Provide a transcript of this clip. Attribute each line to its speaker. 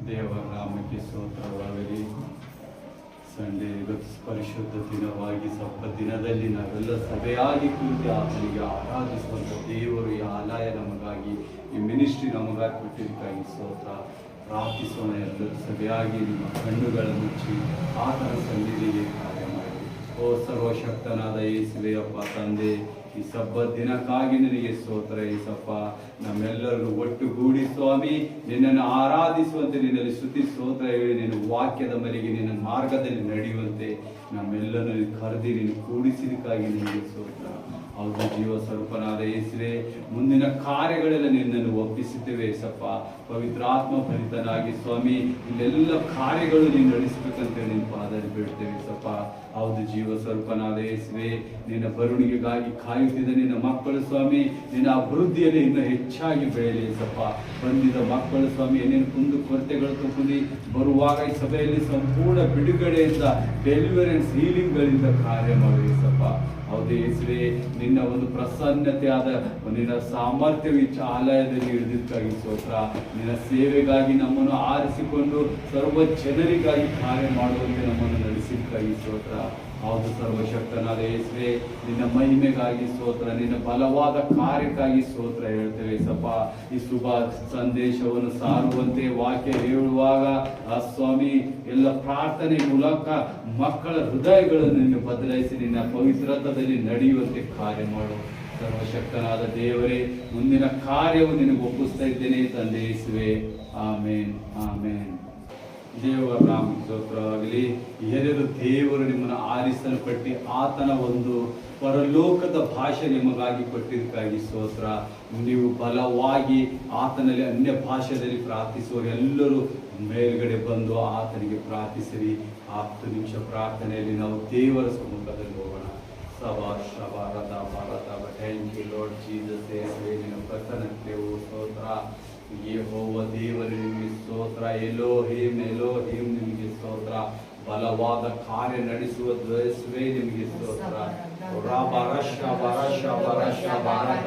Speaker 1: ದೇವರ ನಾಮಕ್ಕೆ ಸ್ತೋತ್ರವಾಗಲಿ. ಸಂಡೇ ಇವತ್ತು ಪರಿಶುದ್ಧ ದಿನವಾಗಿ ಸ್ವಲ್ಪ ದಿನದಲ್ಲಿ ನಾವೆಲ್ಲ ಸಭೆಯಾಗಿ ಕುಳಿತು ಆತನಿಗೆ ಆರಾಧಿಸುವಂಥ ದೇವರು ಈ ಆಲಯ ನಮಗಾಗಿ, ಈ ಮಿನಿಸ್ಟ್ರಿ ನಮಗಾಗಿ ಕೊಟ್ಟಿದ್ದಕ್ಕಾಗಿ ಸ್ತೋತ್ರ. ಪ್ರಾರ್ಥಿಸೋಣ. ಎಲ್ಲರೂ ಸಭೆಯಾಗಿ ನಿಮ್ಮ ಕಣ್ಣುಗಳನ್ನು ಮುಚ್ಚಿ ಆತನ ಸನ್ನಿಧಿಗೆ ಕಾರ್ಯ ಮಾಡಿ. ಓ ಸರ್ವಶಕ್ತನಾದ ಯೇಸುವೇ ಅಪ್ಪ ತಂದೆ, ಈ ಸಬ್ಬ ದಿನಕ್ಕಾಗಿ ನಿನಗೆ ಸ್ತೋತ್ರ ಯೇಸಪ್ಪ. ನಮ್ಮೆಲ್ಲರೂ ಒಟ್ಟುಗೂಡಿ ಸ್ವಾಮಿ ನಿನ್ನನ್ನು ಆರಾಧಿಸುವಂತೆ, ನಿನ್ನಲ್ಲಿ ಸ್ತುತಿ ಸ್ತೋತ್ರ ಹೇಳಿ ನಿನ್ನ ವಾಕ್ಯದ ಮೇಲೆಗೆ ನಿನ್ನ ಮಾರ್ಗದಲ್ಲಿ ನಡೆಯುವಂತೆ ನಮ್ಮೆಲ್ಲರನ್ನು ಕರೆದಿ ನೀನು ಕೂಡಿಸಿದಕ್ಕಾಗಿ ನಿನಗೆ ಸ್ತೋತ್ರ. ಹೌದು ಜೀವ ಸ್ವರೂಪನಾದ ಯೇಸುವೇ, ಮುಂದಿನ ಕಾರ್ಯಗಳೆಲ್ಲ ನಿನ್ನನ್ನು ಒಪ್ಪಿಸುತ್ತೇವೆ ಯೇಸಪ್ಪ. ಪವಿತ್ರಾತ್ಮ ಭರಿತನಾಗಿ ಸ್ವಾಮಿ ಇಲ್ಲೆಲ್ಲ ಕಾರ್ಯಗಳು ನೀನು ನಡೆಸಬೇಕಂತ ನಿನ್ನ ಪಾದದಲ್ಲಿ ಬೀಳ್ತೇವೆ ಯೇಸಪ್ಪ. ಹೌದು ಜೀವ ಸ್ವರೂಪನಾದ ಯೇಸುವೇ, ನಿನ್ನ ಬರುಣಿಗೆಗಾಗಿ ಕಾಯುತ್ತಿದ್ದ ನಿನ್ನ ಮಕ್ಕಳು ಸ್ವಾಮಿ ನಿನ್ನ ಅಭಿವೃದ್ಧಿಯಲ್ಲಿ ಇನ್ನೂ ಹೆಚ್ಚಾಗಿ ಬೆಳೆಯಲಿ ಯೇಸಪ್ಪ. ಬಂದಿದ್ದ ಮಕ್ಕಳು ಸ್ವಾಮಿ ಏನೇನು ಕುಂದು ಕೊರತೆಗಳು ತಗೊಂಡು ಬರುವಾಗ ಈ ಸಭೆಯಲ್ಲಿ ಸಂಪೂರ್ಣ ಬಿಡುಗಡೆಯಿಂದ ಡೆಲಿವರೆನ್ಸ್ ಹೀಲಿಂಗ್ಗಳಿಂದ ಕಾರ್ಯ ಮಾಡಿ ಯೇಸಪ್ಪ. ಹೌದು ಯೇಸುವೇ, ನಿನ್ನ ಒಂದು ಪ್ರಸನ್ನತೆಯಾದ ನಿನ್ನ ಸಾಮರ್ಥ್ಯ ಆಲಯದಲ್ಲಿ ಹಿಡಿದಿದ್ದಕ್ಕಾಗಿ ಸ್ತೋತ್ರ. ನಿನ್ನ ಸೇವೆಗಾಗಿ ನಮ್ಮನ್ನು ಆರಿಸಿಕೊಂಡು ಸರ್ವ ಜನರಿಗಾಗಿ ಕಾರ್ಯ ಮಾಡುವಂತೆ ನಮ್ಮನ್ನು ನಡೆಸಿದ್ದಕ್ಕಾಗಿ ಸ್ತೋತ್ರ. ಹೌದು ಸರ್ವಶಕ್ತನಾದ ಯೇಸುವೇ, ನಿನ್ನ ಮಹಿಮೆಗಾಗಿ ಸ್ತೋತ್ರ, ನಿನ್ನ ಬಲವಾದ ಕಾರ್ಯಕ್ಕಾಗಿ ಸ್ತೋತ್ರ ಹೇಳ್ತೇವೆ ಸಪ್ಪ. ಈ ಶುಭ ಸಂದೇಶವನ್ನು ಸಾರುವಂತೆ ವಾಕ್ಯ ಹೇಳುವಾಗ ಆ ಸ್ವಾಮಿ ಎಲ್ಲ ಪ್ರಾರ್ಥನೆ ಮೂಲಕ ಮಕ್ಕಳ ಹೃದಯಗಳನ್ನು ನಿನ್ನ ಬದಲಾಯಿಸಿ ನಿನ್ನ ಪವಿತ್ರತದಲ್ಲಿ ನಡೆಯುವಂತೆ ಕಾರ್ಯ ಮಾಡು. ಸರ್ವಶಕ್ತನಾದ ದೇವರೇ, ಮುಂದಿನ ಕಾರ್ಯವು ನಿನಗೆ ಒಪ್ಪಿಸ್ತಾ ಇದ್ದೇನೆ ತಂದೆ ಯೇಸುವೇ. ಆಮೇನ್ ಆಮೇನ್. ದೇವರ ನಾಮಕ್ಕೆ ಸ್ತೋತ್ರವಾಗಲಿ. ಎಲ್ಲರೂ ದೇವರು ನಿಮ್ಮನ್ನು ಆರಿಸಲ್ಪಟ್ಟು ಆತನ ಒಂದು ಪರಲೋಕದ ಭಾಷೆ ನಿಮಗಾಗಿ ಕೊಟ್ಟಿದ್ದಕ್ಕಾಗಿ ಸ್ತೋತ್ರ. ನೀವು ಬಲವಾಗಿ ಆತನಲ್ಲಿ ಅನ್ಯ ಭಾಷೆಯಲ್ಲಿ ಪ್ರಾರ್ಥಿಸುವವರು ಎಲ್ಲರೂ ಮೇಲ್ಗಡೆ ಬಂದು ಆತನಿಗೆ ಪ್ರಾರ್ಥಿಸಿರಿ. 10 ನಿಮಿಷ ಪ್ರಾರ್ಥನೆಯಲ್ಲಿ ನಾವು ದೇವರ ಸಮ್ಮುಖದಲ್ಲಿ ಹೋಗೋಣ. ಸಭಾಷ ಭಾರತ ಭಾರತ. Thank you Lord Jesus. ನಿನ್ನ ಪ್ರಸನ್ನತೆಯು ಸ್ತೋತ್ರ. ಯೆಹೋವ ದೇವರು ನಿಮಗೆ ಸ್ತೋತ್ರ. ಎಲೋಹಿಮ್ ಎಲೋಹಿಮ್ ನಿಮಗೆ ಸ್ತೋತ್ರ. ಬಲವಾದ ಕಾರ್ಯ ನಡೆಸುವ ಯೇಸುವೇ ನಿಮಗೆ ಸ್ತೋತ್ರ. ರಾಬರಶ ವರಶ ವರಶ ಭಾರತ